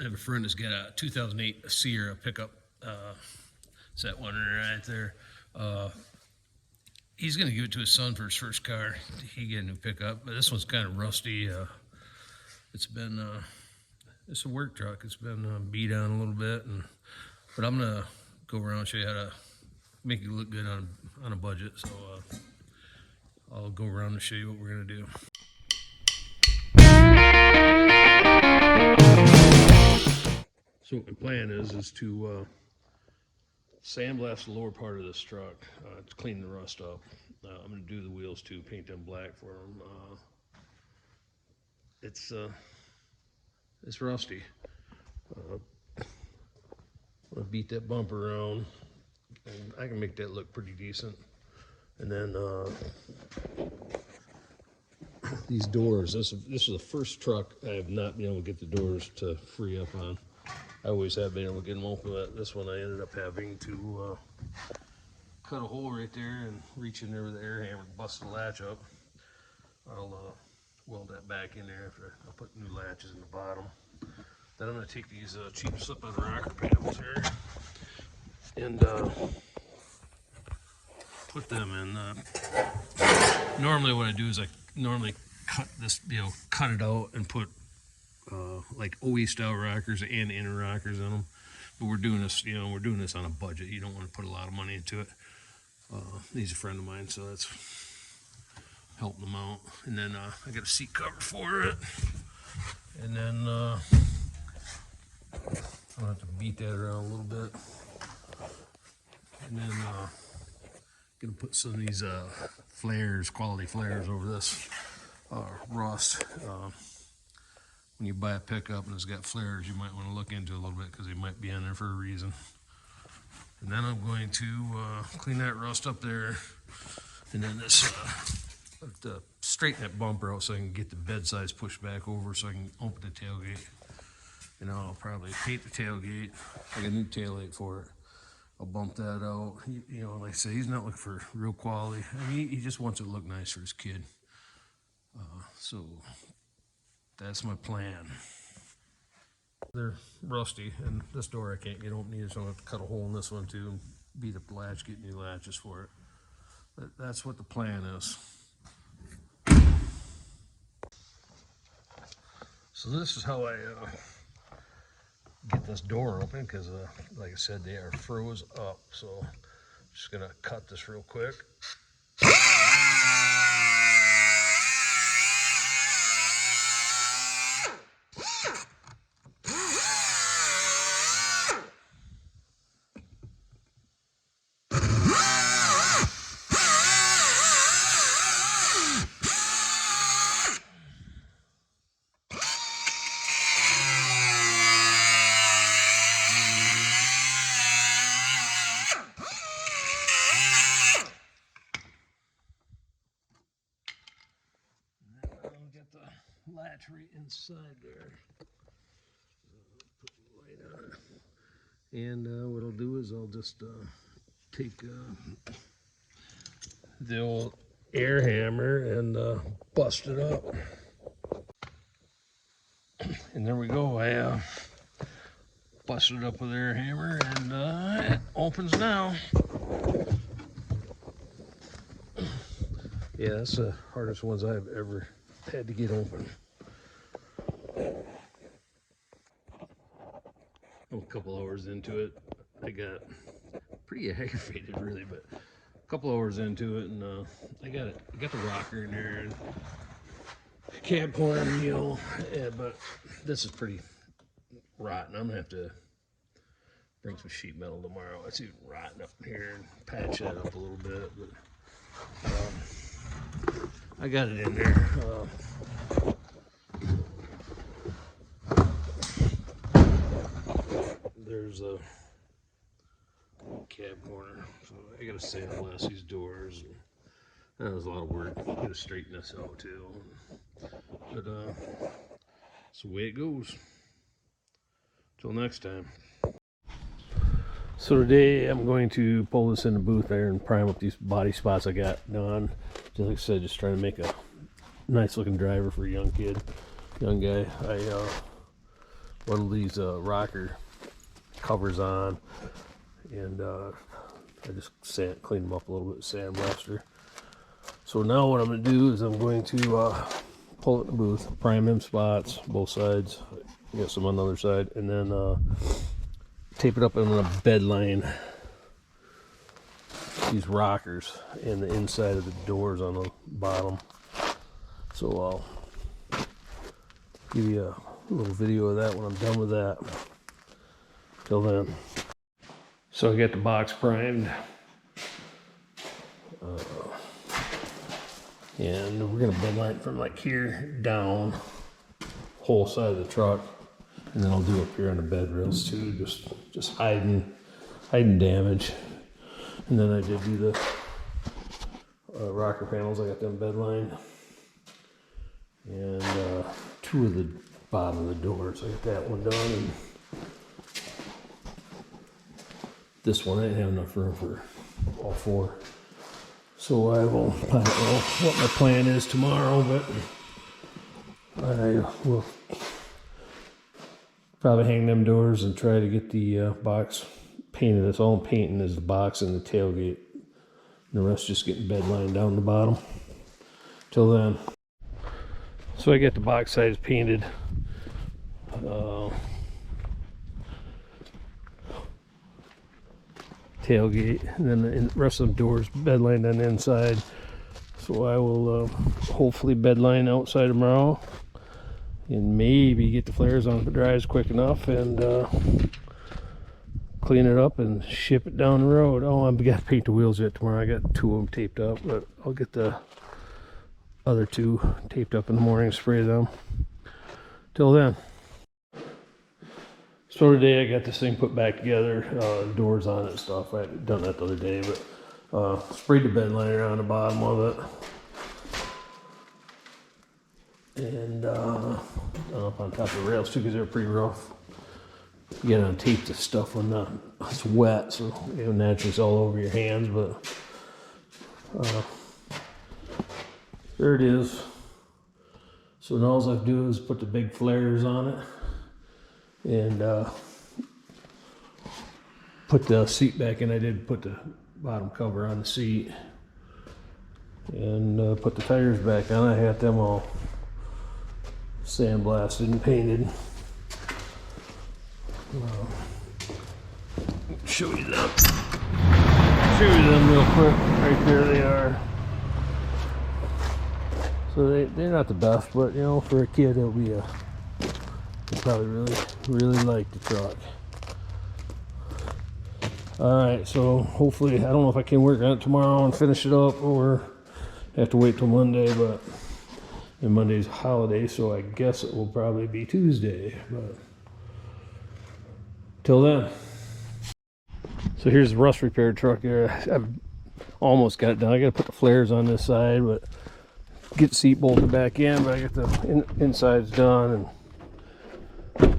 have a friend that's got a 2008 Sierra pickup. It's that one right there. He's going to give it to his son for his first car. He get a new pickup, but this one's kind of rusty. It's a work truck. It's been beat on a little bit, but I'm going to go around and show you how to make it look good on a budget. So I'll go around and show you what we're going to do. So what my plan is to sandblast the lower part of this truck to clean the rust up. I'm going to do the wheels too, paint them black for them. It's rusty. I'm going to beat that bumper around, and I can make that look pretty decent. And then these doors, this is the first truck I have not been able to get the doors to free up on. I always have been able to get them open, but this one I ended up having to cut a hole right there and reach in there with the air hammer and bust the latch up. I'll weld that back in there after I put new latches in the bottom. Then I'm going to take these cheap slip-on rocker panels here and put them in. Normally what I do is I normally cut this, cut it out and put like OE style rockers and inner rockers in them. But we're doing this, we're doing this on a budget. You don't want to put a lot of money into it. He's a friend of mine, so that's helping them out. And then I got a seat cover for it. And then I'll have to beat that around a little bit. And then gonna put some of these flares, quality flares over this rust. When you buy a pickup and it's got flares, you might want to look into it a little bit because they might be on there for a reason. And then I'm going to clean that rust up there. And then this, straighten that bumper out so I can get the bed size pushed back over so I can open the tailgate. And I'll probably paint the tailgate, like a new taillight for it. I'll bump that out. Like I say, he's not looking for real quality. I mean, he just wants it to look nice for his kid. So that's my plan. They're rusty, and this door I can't get open either, so I'm going to cut a hole in this one too and beat up the latch, get new latches for it. But that's what the plan is. So this is how I get this door open, because like I said, they are froze up. So I'm just going to cut this real quick. Latch right inside there. Put the light on it. And what I'll do is I'll just take the old air hammer and bust it up. And there we go. I busted it up with air hammer, and it opens now. Yeah, that's the hardest ones I've ever had to get open. I'm a couple hours into it. I got pretty aggravated, really, but a couple hours into it, and I got the rocker in there and cab corner, but this is pretty rotten. I'm gonna have to bring some sheet metal tomorrow. It's even rotten up here and patch that up a little bit, but I got it in there. There's a cab corner, so I gotta sandblast these doors. That was a lot of work. Gotta straighten this out too. But that's the way it goes. Till next time. So today I'm going to pull this in the booth there and prime up these body spots I got done. Just like I said, just trying to make a nice looking driver for a young guy. one of these rocker covers on, and I just clean them up a little bit with sandblaster. So now what I'm going to do is I'm going to pull it in the booth, prime them spots, both sides, get some on the other side, and then tape it up in a bed line, these rockers, and the inside of the doors on the bottom. So I'll give you a little video of that when I'm done with that. Till then. So I got the box primed. And we're gonna bed line from like here down, whole side of the truck, and then I'll do up here on the bed rails too, just hiding damage. And then I did do the rocker panels. I got them bed lined, and two of the bottom of the doors. I got that one done, and this one I didn't have enough room for all four. So I don't know what my plan is tomorrow, but I will probably hang them doors and try to get the box painted. That's all I'm painting is the box and the tailgate. And the rest just getting bed lined down the bottom. Till then. So I got the box sides painted. Tailgate, and then the rest of the doors bed lined on the inside. So I will hopefully bed line outside tomorrow, and maybe get the flares on if it dries quick enough, and clean it up and ship it down the road. Oh, I've got to paint the wheels yet tomorrow. I got two of them taped up, but I'll get the other two taped up in the morning, spray them. Till then. So today I got this thing put back together, doors on it and stuff. I hadn't done that the other day, but sprayed the bed liner on the bottom of it. And up on top of the rails too, because they're pretty rough. You gotta tape the stuff when it's wet, so you know, naturally it's all over your hands, but there it is. So now all I do is put the big flares on it, and put the seat back in. I did put the bottom cover on the seat, and put the tires back on. I had them all sandblasted and painted. Show you them. Show you them real quick. Right there they are. So they're not the best, but you know, for a kid it'll be you probably really like the truck. Alright, so hopefully, I don't know if I can work on it tomorrow and finish it up, or have to wait till Monday, but and Monday's a holiday, so I guess it will probably be Tuesday, but till then. So here's the rust repair truck here. I've almost got it done. I gotta put the flares on this side, but get the seat bolted back in, but I got the insides done, and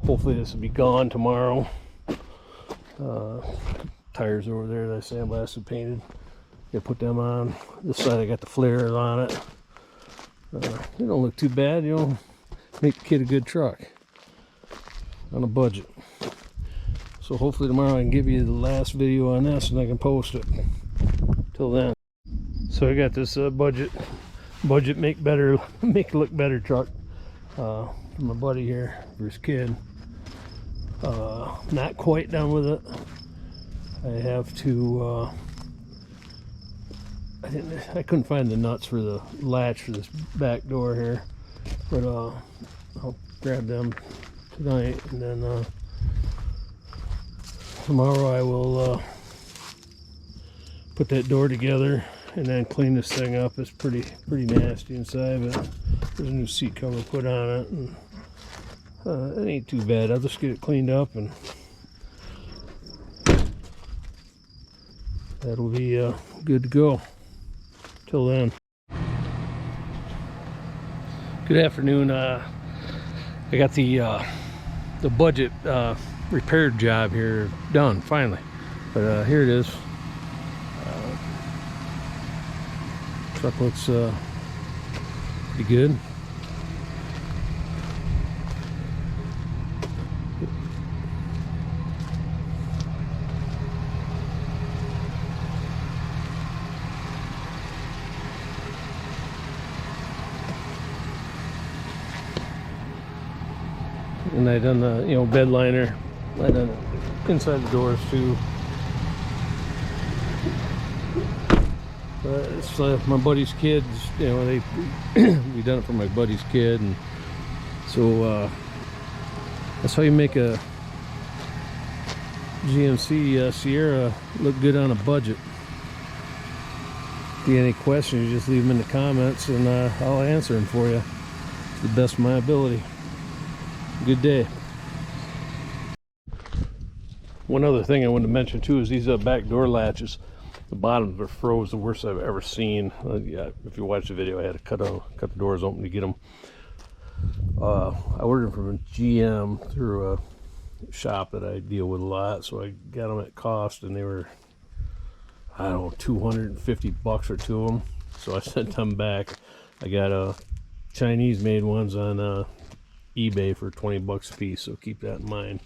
hopefully this will be gone tomorrow. Tires over there that I sandblasted, painted. Gotta put them on. This side I got the flares on it. They don't look too bad, you know. Make the kid a good truck on a budget. So hopefully tomorrow I can give you the last video on this and I can post it. Till then. So I got this budget make it look better truck from my buddy here for his kid. Not quite done with it. I have to I couldn't find the nuts for the latch for this back door here, but I'll grab them tonight, and then tomorrow I will put that door together and then clean this thing up. It's pretty nasty inside, but there's a new seat cover put on it, and it ain't too bad. I'll just get it cleaned up, and that'll be good to go. Till then. Good afternoon. I got the budget repair job here done finally, but here it is. Truck looks pretty good. And I done the, you know, bed liner. I done it inside the doors too. It's my buddy's kids, you know, we done it for my buddy's kid, and so that's how you make a GMC Sierra look good on a budget. If you have any questions, you just leave them in the comments, and I'll answer them for you to the best of my ability. Good day. One other thing I wanted to mention too is these back door latches. The bottoms are froze, the worst I've ever seen. Yeah, if you watch the video, I had to cut the doors open to get them. I ordered them from GM through a shop that I deal with a lot, so I got them at cost, and they were, I don't know, $250 for two of them. So I sent them back. I got Chinese made ones on eBay for $20 a piece, so keep that in mind.